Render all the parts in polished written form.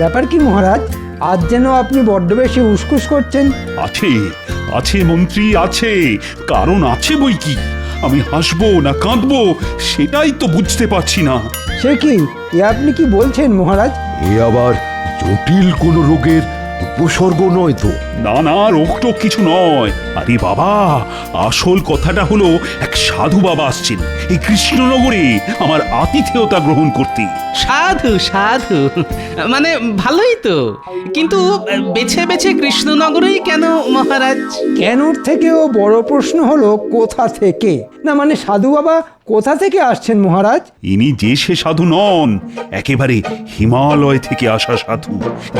ব্যাপার কি মহারাজ, আজ যেন আপনি বড্ড বেশি উসকুস করছেন। আছে আছে মন্ত্রী, আছে, কারণ আছে বই কি। আমি হাসবো না কাঁদবো সেটাই তো বুঝতে পারছি না। সে কি, এ আপনি কি বলছেন মহারাজ? এ আবার জটিল কোনো রোগের উপসর্গ নয় তো? না না, রোগটোক কিছু নয়। আরে বাবা, আসল কথাটা হলো এক সাধু বাবা আসছেন এই কৃষ্ণনগরে আমার আতিথেয়তা গ্রহণ করতে। সাধু সাধু, মানে ভালোই তো, কিন্তু বেছে বেছে কৃষ্ণনগরেই কেন মহারাজ? কেনর থেকেও বড় প্রশ্ন হলো কোথা থেকে। না মানে সাধু বাবা কোথা থেকে আসছেন মহারাজ? ইনি যে সে সাধু নন, একেবারে হিমালয় থেকে আসা সাধু।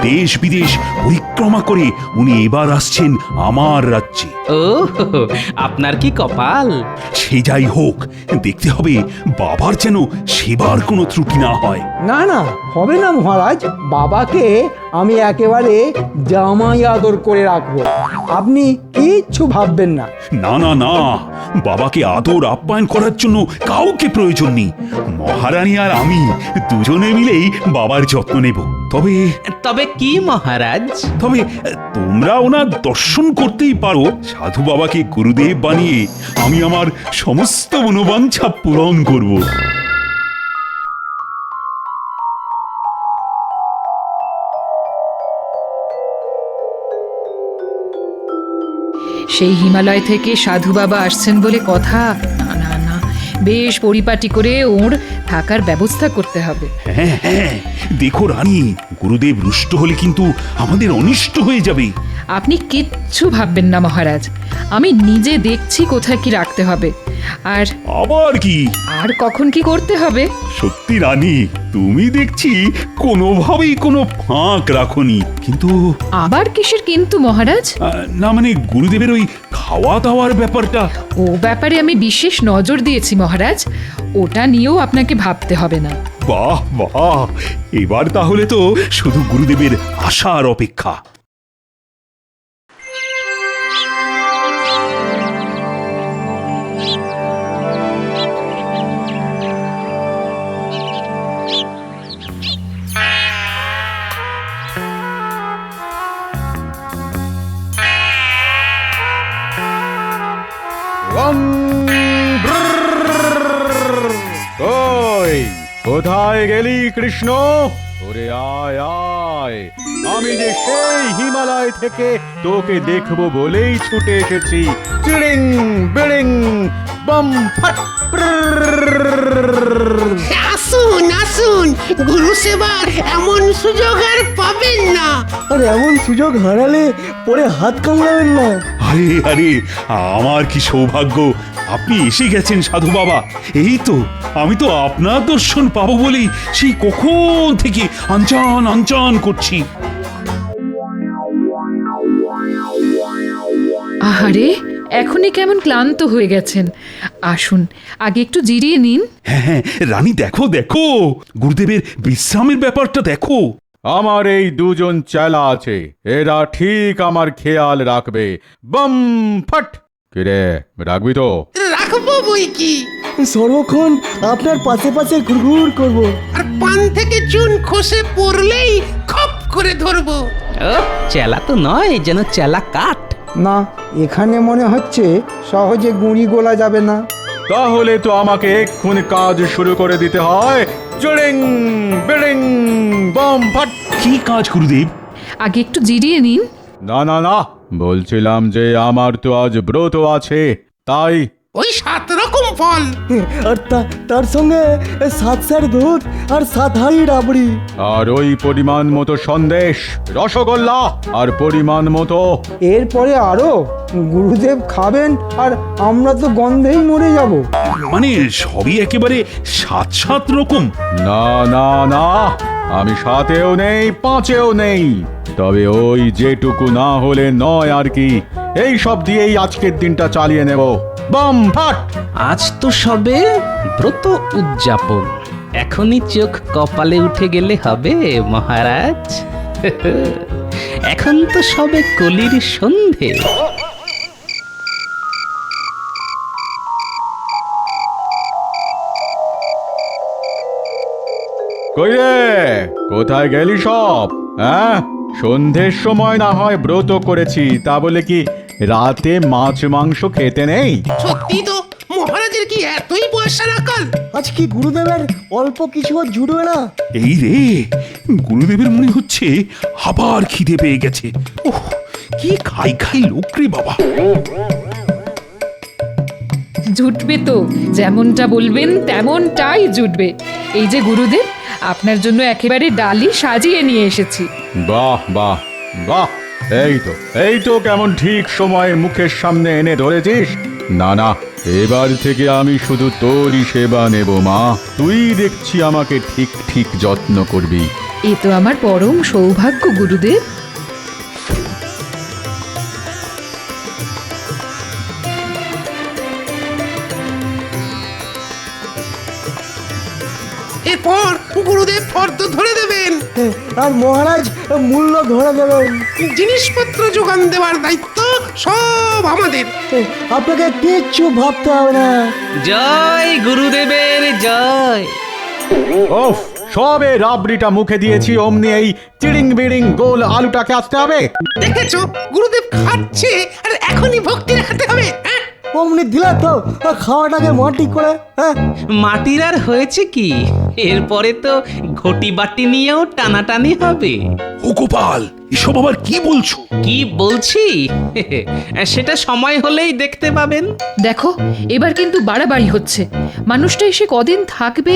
দেশ বিদেশ পরিক্রমা করে উনি এবার আসছেন আমার রাজ্যে। ও, আপনার কি কপাল! সে যাই হোক, দেখতে হবে বাবার যেন সেবার কোনো ত্রুটি না হয়। না না, হবে না মহারাজ। বাবাকে আমি একেবারে জামাই আদর করে রাখবো, আপনি কিচ্ছু ভাববেন না। না না না, বাবাকে আদর আপ্যায়ন করার জন্য কাউকে প্রয়োজন নেই। মহারানী আর আমি দুজনে মিলেই বাবার যত্ন নেব। তবে তবে কি মহারাজ? তবে তোমরা ওনার দর্শন করতেই পারো। সাধু বাবাকে গুরুদেব বানিয়ে আমি আমার সমস্ত মনোবাঞ্ছা পূরণ করব। সেই হিমালয় থেকে সাধু বাবা আসছেন বলে কথা। না না না, বেশ পরিপাটি করে ওর থাকার ব্যবস্থা করতে হবে। হ্যাঁ হ্যাঁ, দেখো রানী, গুরুদেব রুষ্ট হলে কিন্তু আমাদের অনিষ্ট হয়ে যাবে। আপনি কিচ্ছু ভাববেন না মহারাজ, আমি নিজে দেখছি কোথায় কি রাখতে হবে আর আবার কি? আর কখন কি করতে হবে। সত্যি রানী, তুমি দেখছি কোনোভাবেই কোনো ফাঁক রাখোনি। কিন্তু আবার কিসের কিন্তু মহারাজ? না মানে গুরুদেবের ওই খাওয়া দাওয়ার ব্যাপারটা। ও ব্যাপারে আমি বিশেষ নজর দিয়েছি মহারাজ, ওটা নিয়েও আপনাকে ভাবতে হবে না। বাহ বাহ, এবার তাহলে তো শুধু গুরুদেবের আশার অপেক্ষা। ওই কোথায় গেলি কৃষ্ণ? ওরে আয় আয়, আমি যে সেই হিমালয় থেকে তোকে দেখবো বলেই ছুটে এসেছি। চিড়িং বিড়িং বম ফাট। আসুন আসুন, গুরু সেবার এমন সুযোগ আর পাবেন না। আর এমন সুযোগ হারালে পরে হাত কামড়াবেন না। আরে আরে, আমার কি সৌভাগ্য, আপনি এসে গেছেন সাধু বাবা। এই তো, আমি তো আপনার দর্শন পাবো বলেই সেই কখন থেকে আনচান আনচান করছি। আহারে, এখনই কেমন ক্লান্ত হয়ে গেছেন। আসুন, আগে একটু জিরিয়ে নিন। হ্যাঁ হ্যাঁ রানী, দেখো দেখো, গুরুদেবের বিশ্রামের ব্যাপারটা দেখো। আমার এই দুজন চেলা আছে, এরা ঠিক আমার খেয়াল রাখবে। বম ফাট। কিরে, রাখবি তো? রাখবো বই কি, সর্বক্ষণ আপনার পাশে পাশে ঘুরঘুর করব। আর পান থেকে চুন খসে পড়লেই খপ করে ধরবো। ও, চেলা তো নয়, যেন চেলা কাঠ। না, এখানে মনে হচ্ছে সহজে গুঁড়ি গোলা যাবে না। তাহলে তো আমাকে এক্ষুনি কাজ শুরু করে দিতে হয়। চিড়িং বিড়িং বম ফাট। কি কাজ গুরুদেব? আগে একটু জিরিয়ে নিন। না না না, বলছিলাম যে আমার তো আজ ব্রত আছে, তাই। ওই 7 রকম ফল, আর তার সঙ্গে 7 সের দুধ আর 7 হাঁড়ি রাবড়ি। আর ওই পরিমাণ মতো সন্দেশ, রসগোল্লা আর পরিমাণ মতো। এরপরে আরো? গুরুদেব খাবেন আর আমরা তো গন্ধেই মরে যাব। মানে সবই একেবারে 7 রকম? না না না, আমি 7-এও নেই, 5-এও নেই। তবে ওই যেটুকু না হলে নয় আর কি, এই সব দিয়েই আজকের দিনটা চালিয়ে নেব। বম ফাট। আজ তো সবে ব্রত উদযাপন, এখনই চোখ কপালে উঠে গেলে হবে মহারাজ? এখন তো সবে কলির সন্ধে। কই রে, কোথায় গেলি সব? হ্যাঁ, সন্ধ্যের সময় না হয় ব্রত করেছি, তা বলে কি রাতে মাছ মাংস খেতে নেই? সত্যি তো মহারাজের কি এতই পয়সা রাখাল? আজ কি গুরুদেবের অল্প কিছু জুটবে না? এই রে, গুরুদেবের মনে হচ্ছে আবার খিদে পেয়ে গেছে। ওহ, কি খাই খাই লোক রে বাবা। জুটবে তো, যেমনটা বলবেন তেমনটাই জুটবে। এই যে গুরুদেব, আপনার জন্য একেবারে ডালি সাজিয়ে নিয়ে এসেছি। বাহ বাহ বাহ, এই তো কেমন ঠিক সময় মুখের সামনে এনে ধরেছিস। না না, এবার থেকে আমি শুধু তোরই সেবা নেব মা। তুই দেখছি আমাকে ঠিক ঠিক যত্ন করবি। এ তো আমার পরম সৌভাগ্য গুরুদেব। এরপর গুরুদেব ফর্দ ধরে দেবেন, আর মহারাজ মূল্য ধরে দেবেন। জিনিসপত্র যোগান দেওয়ার দায়িত্ব সব আমাদের। আপনাকে কিচ্ছু ভাবতে হবে না। জয় গুরুদেবের জয়। ওফ, সবে রাবড়িটা মুখে দিয়েছি, অমনি এই চিড়িং বিড়িং গোল আলুটাকে আসতে হবে। দেখেছো গুরুদেব খাচ্ছে আর এখনই ভক্তি দেখাতে হবে, হ্যাঁ? অমনি দিলে তো খাওয়াটাকে মাটি করে। হ্যাঁ, মাটির আর হয়েছে কি, এরপরে তো ঘটি বাটি নিয়েও টানাটানি হবে। ও গোপাল, এসব আবার কি বলছো? কি বলছি সেটা সময় হলেই দেখতে পাবেন। দেখো, এবার কিন্তু বাড়াবাড়ি হচ্ছে। মানুষটা এসে কদিন থাকবে,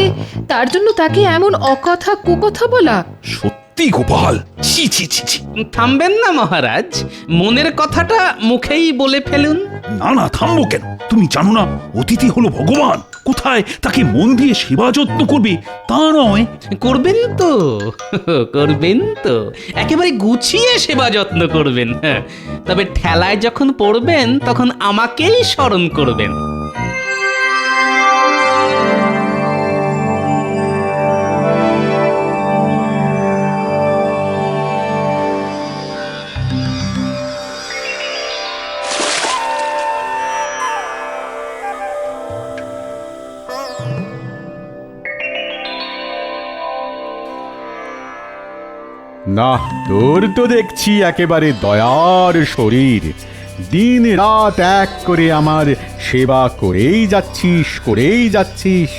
তার জন্য তাকে এমন অকথা কুকথা বলা। সত্যি গোপাল, ছি ছি ছি ছি। থামবেন না মহারাজ, মনের কথাটা মুখেই বলে ফেলুন। না না, থামবো কেন? তুমি জানো না অতিথি হলো ভগবান। কোথায় তাকে মন দিয়ে সেবা যত্ন করবে তা নয়। করবেন তো, করবেন তো, একেবারে গুছিয়ে সেবা যত্ন করবেন। হ্যাঁ, তবে ঠেলায় যখন পড়বেন তখন আমাকেই স্মরণ করবেন। না, তোর তো দেখছি একেবারে দয়ার শরীর। দিন রাত এক করে আমার সেবা করেই যাচ্ছিস।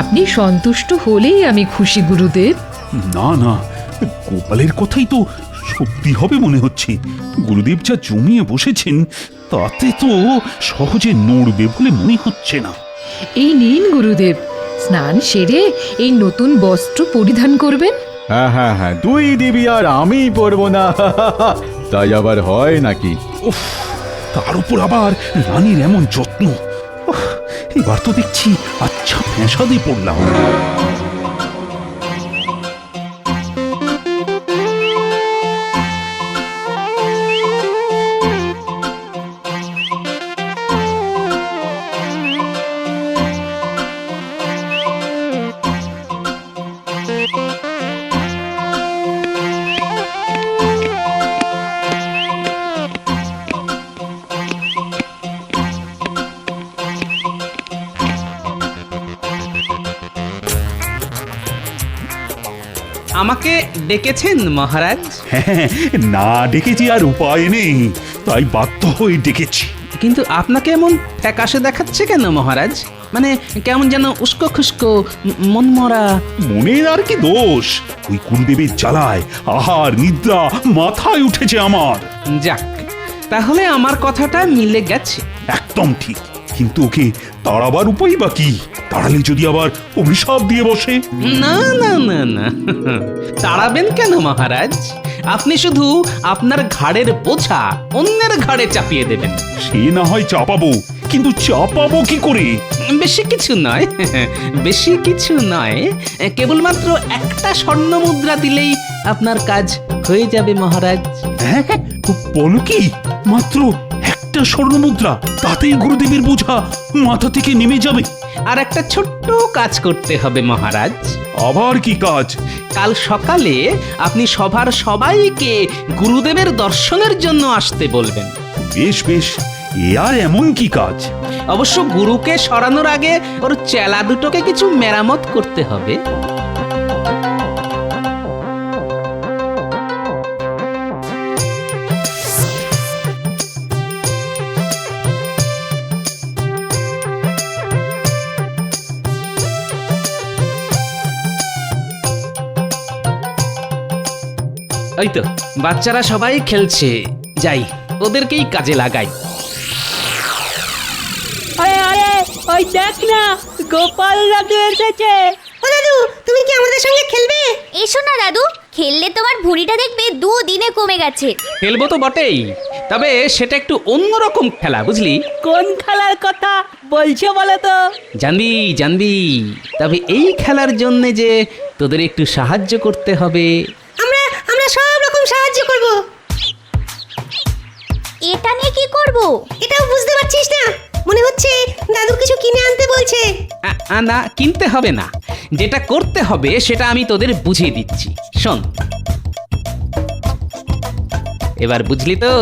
আপনি সন্তুষ্ট হলেই আমি খুশি গুরুদেব। না না, গোপালের কথাই তো সত্যি হবে মনে হচ্ছে। গুরুদেব যা জমিয়ে বসেছেন তাতে তো সহজে নড়বে বলে মনে হচ্ছে না। এই নিন গুরুদেব, স্নান সেরে এই নতুন বস্ত্র পরিধান করবেন। হ্যাঁ হ্যাঁ হ্যাঁ, তুই দিবি আর আমি পরবো না, তাই আবার হয় নাকি? উফ, তার উপর আবার রানীর এমন যত্ন। উফ, এবার তো দেখছি আচ্ছা ফ্যাসাদে পড়লাম। আমাকে ডেকেছেন মহারাজ? হ্যাঁ, না ডেকেছি আর উপায় নেই, তাই বাধ্য হয়ে ডেকেছি। কিন্তু আপনাকে এমন ফ্যাকাশে দেখাচ্ছে কেন মহারাজ? মানে কেমন যেন উস্কো খুস্কো, মনমরা। মনের আর কি দোষ, ওই গুরুদেবের জ্বালায় আহার নিদ্রা মাথায় উঠেছে আমার। যাক, তাহলে আমার কথাটা মিলে গেছে। একদম ঠিক, কিন্তু ওকে তাড়াবার উপায় বা কি? তাড়ালে যদি আবার অভিশাপ দিয়ে বসে। না না না না, তাড়াবেন কেন মহারাজ? আপনি শুধু আপনার ঘাড়ের বোঝা অন্যের ঘাড়ে চাপিয়ে দেবেন। সে না হয় চাপাবো, কিন্তু চাপাবো কি করে? বেশি কিছু নয়, বেশি কিছু নয়, কেবলমাত্র একটা স্বর্ণ মুদ্রা দিলেই আপনার কাজ হয়ে যাবে মহারাজ। হ্যাঁ, বলো কি? মাত্র একটা স্বর্ণ মুদ্রা, তাতেই গুরুদেবের বোঝা মাথা থেকে নেমে যাবে? আর একটা ছোট্ট কাজ করতে হবে মহারাজ। আবার কি কাজ? কাল সকালে আপনি সভার সবাইকে গুরুদেবের দর্শনের জন্য আসতে বলবেন। বেশ বেশ, এ আর এমন কি কাজ? অবশ্য গুরুকে সরানোর আগে ওর চেলা দুটোকে কিছু মেরামত করতে হবে। ওই তো বাচ্চারা সবাই খেলছে, যাই ওদেরকেই কাজে লাগাই। আরে আরে ওই দেখ না, গোপাল দাদু এসেছে। ও দাদু, তুমি কি আমাদের সঙ্গে খেলবে? এসো না দাদু, খেললে তোমার ভুঁড়িটা দেখবে 2 দিনে কমে গেছে। খেলবো তো বটেই, তবে সেটা একটু অন্যরকম খেলা, বুঝলি? কোন খেলার কথা বলছো বলো তো? জানবি জানবি, তবে এই খেলার জন্য যে তোদের একটু সাহায্য করতে হবে। আমরা আমরা সব রকম সাহায্য করব। এটা নিয়ে কি করব? এটাও বুঝতে পারছিস না? মনে হচ্ছে দাদু কিছু কিনে আনতে বলছে। না, কিনতে হবে না, যেটা করতে হবে সেটা আমি তোদের বুঝিয়ে দিচ্ছি, শোন। এবার বুঝলি তো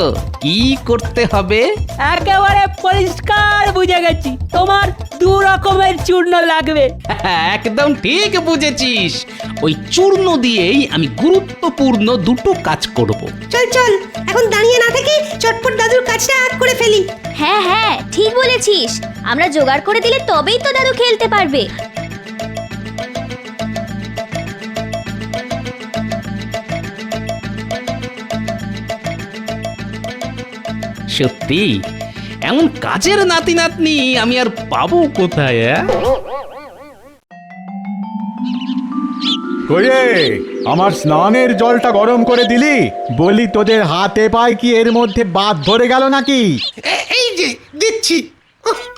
কি করতে হবে? একেবারে পরিষ্কার বুঝে গেছি, তোমার 2 রকমের চূর্ণ লাগবে। একদম ঠিক বুঝেছিস, ওই চূর্ণ দিয়েই আমি গুরুত্বপূর্ণ 2টো কাজ করব। চল চল, এখন দাঁড়িয়ে না থেকে চটপট দাদুর কাজটা করে ফেলি। হ্যাঁ হ্যাঁ, ঠিক বলেছিস। আমরা জোগাড় করে দিলে তবেই তো দাদু খেলতে পারবে। সত্যি এমন কাজের নাতি নাতনি আমি আর পাবো কোথায়? ওরে, আমার স্নানের জলটা গরম করে দিলি? বলি তোদের হাতে পায় কি এর মধ্যে বাদ ধরে গেল নাকি? এই যে দিচ্ছি,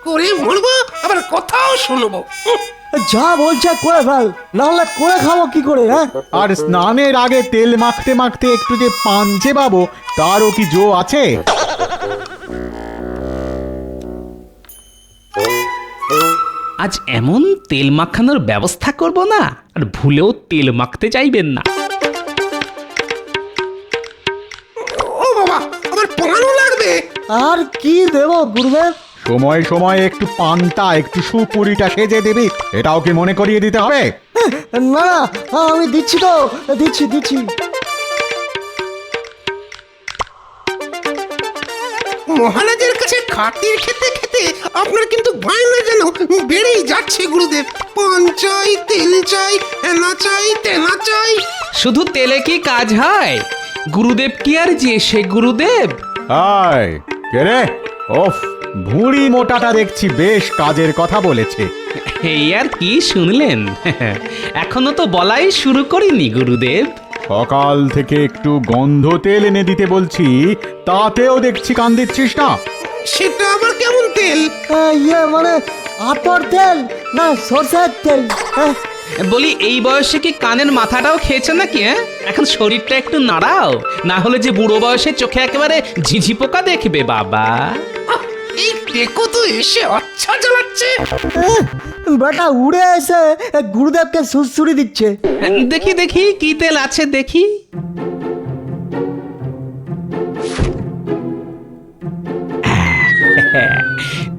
করে মরবো আবার কথাও শুনবো। যা বলছে করে ফেল, নাহলে করে খাবো কি করে? হ্যাঁ, আর স্নানের আগে তেল মাখতে মাখতে একটু যে পাঞ্চে পাবো, তারও কি জো আছে? আজ এমন তেল মাখানোর ব্যবস্থা করব না, আর ভুলেও তেল মাখতে চাইবেন না। ও বাবা, আবার পোড়ানো লাগবে। আর কি দেবো গুরুদেব? সময় সময় একটু পান্তা, একটু সুপুরিটা সেজে দিবি, এটাও কি মনে করিয়ে দিতে হবে? না না, আমি দিচ্ছি তো, দিচ্ছি দিচ্ছি। মহারাজের কাছে খাতির খেতে খেতে আপনার কিন্তু বায়না যেন বেড়েই যাচ্ছে গুরুদেব। পান চাই, তেল চাই, হেনা চাই, তেনা চাই। শুধু তেলে কি কাজ হয়? গুরুদেব কি আর যে সে গুরুদেব? আয় কে রে? ওফ, ভুঁড়ি মোটাটা দেখছি বেশ কাজের কথা বলেছে। এই আর কি শুনলেন? এখনো তো বলাই শুরু করিনি গুরুদেব। সকাল থেকে একটু গন্ধ তেল এনে দিতে বলছি, তাতেও দেখছি কান দিচ্ছিস না। সেটা আবার কেমন তেল? ইয়ে মানে আতর তেল না সরষের তেল? হ্যাঁ, বলি এই বয়সে কি কানের মাথাটাও খেয়েছে নাকি? এখন শরীরটা একটু নাড়াও, না হলে যে বুড়ো বয়সে চোখে একেবারে ঝিঝি পোকা দেখবে বাবা। এই টেকো তো এসে আচ্ছা জ্বালাচ্ছে। বেটা উড়ে এসে গুরুদেবকে সুরসুরি দিচ্ছে। দেখি দেখি কি তেল আছে দেখি।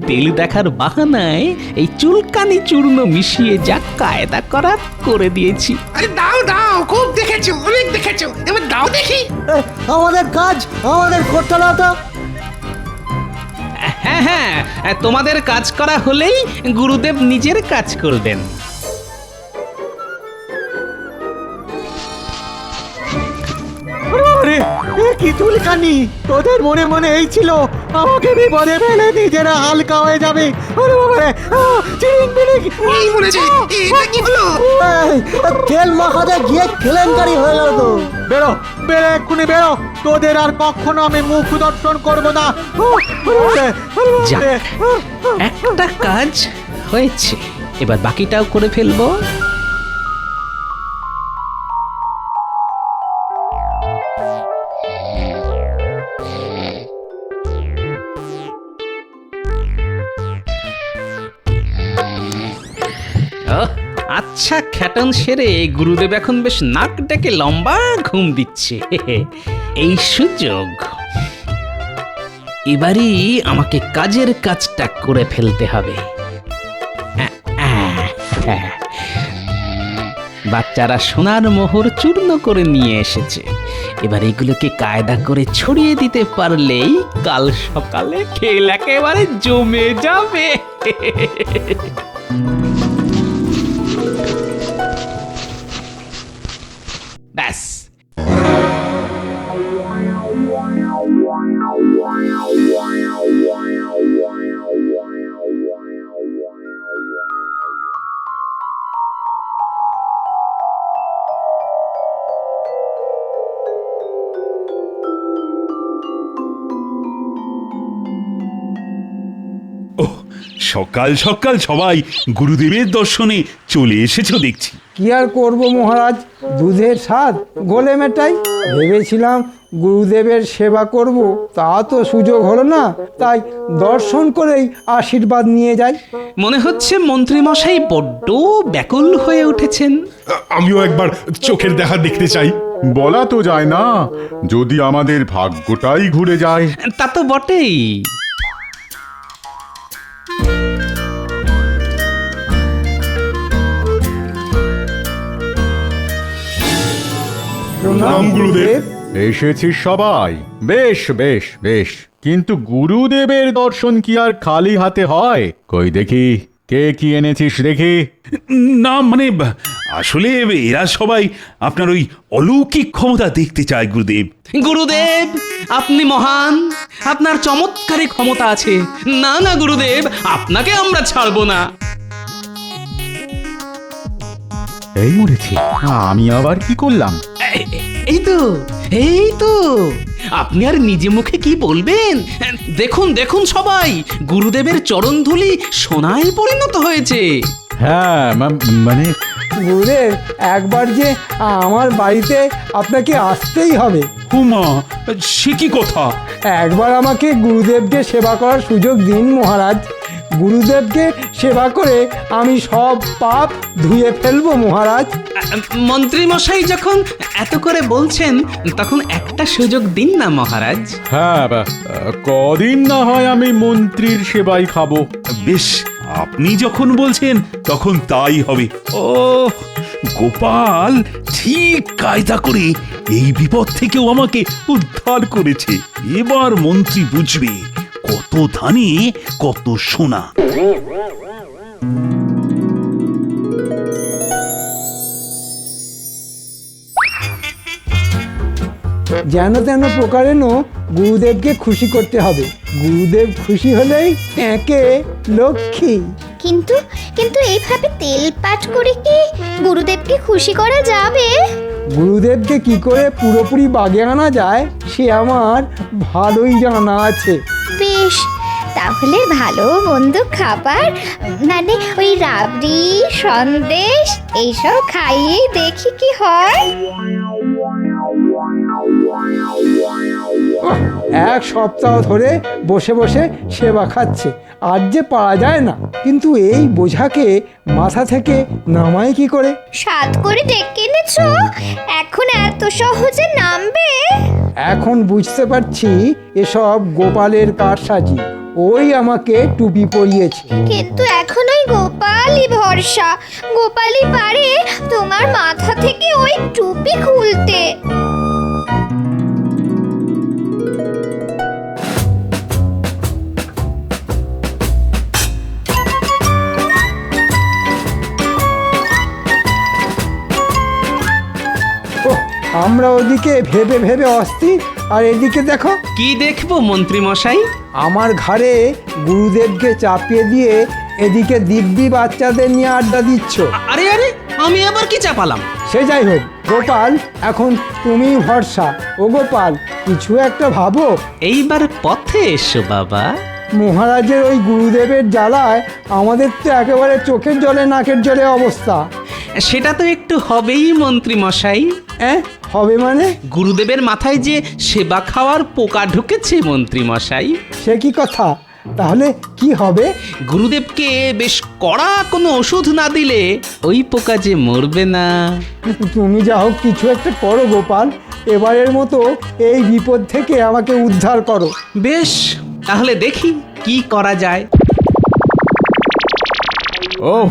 তেল দেখার বাহানায় এই চুলকানি চূর্ণ মিশিয়ে যা কায়দা করার করে দিয়েছি। আরে দাও দাও, খুব দেখেছো, অনেক দেখেছো, এবার দাও দেখি। আমাদের কাজ আমাদের করতে না তো? হ্যাঁ হ্যাঁ, তোমাদের কাজ করা হলেই গুরুদেব নিজের কাজ করবেন। আরে, এ কি চুলকানি! তোদের মনে মনে এই ছিল আমাকে বিপদে ফেলে নিজেরা হালকা হয়ে যাবে। আরে বাবা রে, চিরিং বিরিং! এই মরেছে, এটা কি হলো? এই, তেল মাখাতে গিয়ে কেলেঙ্কারি হয়ে গেল তো। বেরো বেরো, এক্ষুনি বেরো, তোদের আর কখনো আমি মুখ দর্শন করবো না। যাক, একটা কাজ হয়েছে, এবার বাকিটাও করে ফেলবো। আচ্ছা, খ্যাটন সেরে গুরুদেব এখন বেশ নাক ডেকে লম্বা ঘুম দিচ্ছে। এই সুযোগ, এবারই আমাকে কাজের কাজটা করে ফেলতে হবে। বাচ্চারা সোনার মোহর চূর্ণ করে নিয়ে এসেছে, এবার এগুলোকে কায়দা করে ছড়িয়ে দিতে পারলেই কাল সকালে খেল একেবারে জমে যাবে। ব্যাস, সকাল সকাল সবাই গুরুদেবের দর্শনে চলে এসেছো দেখছি। কি আর করব মহারাজ, দুধের স্বাদ গোলে মেটাই। ভেবেছিলাম গুরুদেবের সেবা করব, তা তো সুযোগ হলো না, তাই দর্শন করেই আশীর্বাদ নিয়ে যাই। মনে হচ্ছে মন্ত্রীমশাই বড্ড ব্যাকুল হয়ে উঠেছেন। আমিও একবার চোখের দেখা দেখতে চাই। বলা তো যায় না, যদি আমাদের ভাগ্যটাই ঘুরে যায়। তা তো বটেই। প্রণাম গুরুদেব। এসেছিস সবাই, বেশ বেশ বেশ, কিন্তু গুরুদেবের দর্শন কি আর খালি হাতে হয়? কই দেখি, কে কি এনেছিস দেখি। না মানে আসলে এরা সবাই আপনার ওই অলৌকিক ক্ষমতা দেখতে চায় গুরুদেব। গুরুদেব, আপনি মহান, আপনার চমৎকারী ক্ষমতা আছে। না না গুরুদেব, আপনাকে আমরা ছাড়বো না। এই মরেছি, আমি আবার কি করলাম? এই তো, এই তো, আপনি আর নিজে মুখে কি বলবেন? দেখুন দেখুন সবাই, গুরুদেবের চরণধুলি সোনায় পরিণত হয়েছে। হ্যাঁ মানে গুরুদেব, একবার যে আমার বাড়িতে আপনাকে আসতেই হবে। হুমা, সে কি কথা? একবার আমাকে গুরুদেবকে সেবা করার সুযোগ দিন মহারাজ। গুরুদেবকে সেবা করে আমি সব পাপ ধুয়ে ফেলবো মহারাজ। মন্ত্রী মশাই যখন এত করে বলছেন, তখন একটা সুযোগ দিন না মহারাজ। হ্যাঁ, কদিন না হয় আমি মন্ত্রীর সেবাই খাবো। বেশ, আপনি যখন বলছেন তখন তাই হবে। ও গোপাল ঠিক কায়দা করে এই বিপদ থেকেও আমাকে উদ্ধার করেছে। এবার মন্ত্রী বুঝবে কত ধানে কত সোনা। যেন তেন প্রকারেণ গুরুদেবকে খুশি করতে হবে। গুরুদেব খুশি হলেই একে লক্ষ্মী। কিন্তু কিন্তু এইভাবে তেল পাট করে কি গুরুদেবকে খুশি করা যাবে? গুরুদেবকে কি করে পুরোপুরি বাগে আনা যায় সে আমার ভালোই জানা আছে। বেশ, তাহলে ভালো মন্দ খাবার, মানে ওই রাবড়ি সন্দেশ এইসব খাইয়েই দেখি কি হয়। এক সপ্তাহ ধরে বসে বসে সেবা খাচ্ছে, আর যে পারা যায় না। কিন্তু এই বোঝাকে মাথা থেকে নামাই কি করে? সাত করে ডেকে এনেছো, এখন এত সহজে নামবে? এখন বুঝতে পারছি এসব গোপালের কারসাজি। ওই আমাকে টুপি পরিয়েছে। কিন্তু এখন ওই গোপালই ভরসা, গোপালই পারে তোমার মাথা থেকে ওই টুপি খুলতে। আমরা ওদিকে ভেবে ভেবে অস্থির, আর এদিকে দেখো। কি দেখবো মন্ত্রী মশাই? আমার ঘাড়ে গুরুদেবকে চাপিয়ে দিয়ে এদিকে দিব্যি বাচ্চাদের নিয়ে আড্ডা দিচ্ছ। আরে আরে, আমি আবার কি চাপালাম? সে যাই হোক গোপাল, এখন তুমি ভরসা। ও গোপাল, কিছু একটা ভাবো। এইবার পথে এসো বাবা। মহারাজের ওই গুরুদেবের জ্বালায় আমাদের তো একেবারে চোখের জলে নাকের জলে অবস্থা। সেটা তো একটু হবেই মন্ত্রী মশাই। হবে মানে? গুরুদেবের মাথায় যে সেবা খাওয়ার পোকা ঢুকেছে মন্ত্রী মশাই। সে কি কথা? তাহলে কি হবে? গুরুদেবকে বেশ কড়া কোনো ওষুধ না দিলে ওই পোকা যে মরবে না। তুমি যা হোক কিছু একটা করো গোপাল, এবারের মতো এই বিপদ থেকে আমাকে উদ্ধার করো। বেশ, তাহলে দেখি কি করা যায়। ওহ,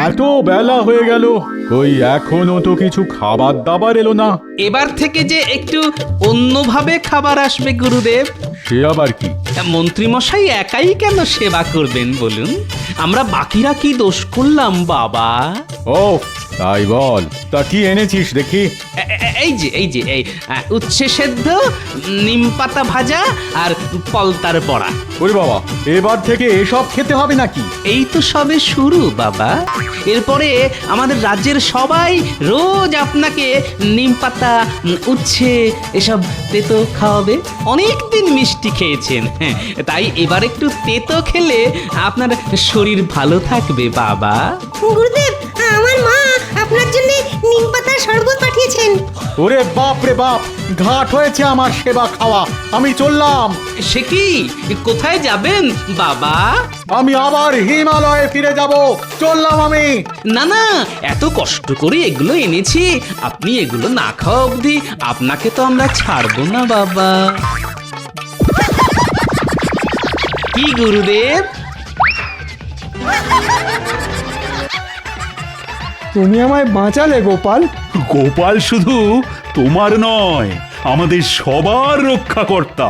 এত বেলা হয়ে গেল, কই এখনো তো কিছু খাবার দাবার এলো না। এবার থেকে যে একটু অন্যভাবে খাবার আসবে গুরুদেব। সে আবার কি? মন্ত্রী মশাই একাই কেন সেবা করবেন বলুন? আমরা বাকিরা কি দোষ করলাম বাবা? ও তাই বল, তা কি এনেছিস দেখি। এই উচ্ছে সেদ্ধ, নিম পাতা ভাজা আর পলতার বড়া। ওরে বাবা, এবার থেকে এসব খেতে হবে নাকি? এই তো সবে শুরু বাবা। এরপরে আমাদের রাজ্যের সবাই রোজ আপনাকে নিম পাতা, উচ্ছে এসব তেতো খাওয়াবে। অনেক দিন মিষ্টি খেয়েছেন, হ্যাঁ, তাই এবার একটু তেতো খেলে আপনার শরীর ভালো থাকবে বাবা। গুরুদেব, আমার মা আপনার জন্য নিম পাতার শরবত পাঠিয়েছেন। ওরে বাপ রে বাপ, ঘাট হয়েছে আমার সেবা খাওয়া। আমি চললাম। সে কি, কোথায় যাবেন বাবা? আমি আবার হিমালয়ে ফিরে যাব। চললাম আমি। না না, এত কষ্ট করে এগুলো এনেছি, আপনি এগুলো না খাওয়া অবধি আপনাকে তো আমরা ছাড়বো না বাবা। কি গুরুদেব? তুমি আমায় বাঁচালে গোপাল। গোপাল শুধু তোমার নয়, আমাদের সবার রক্ষাকর্তা।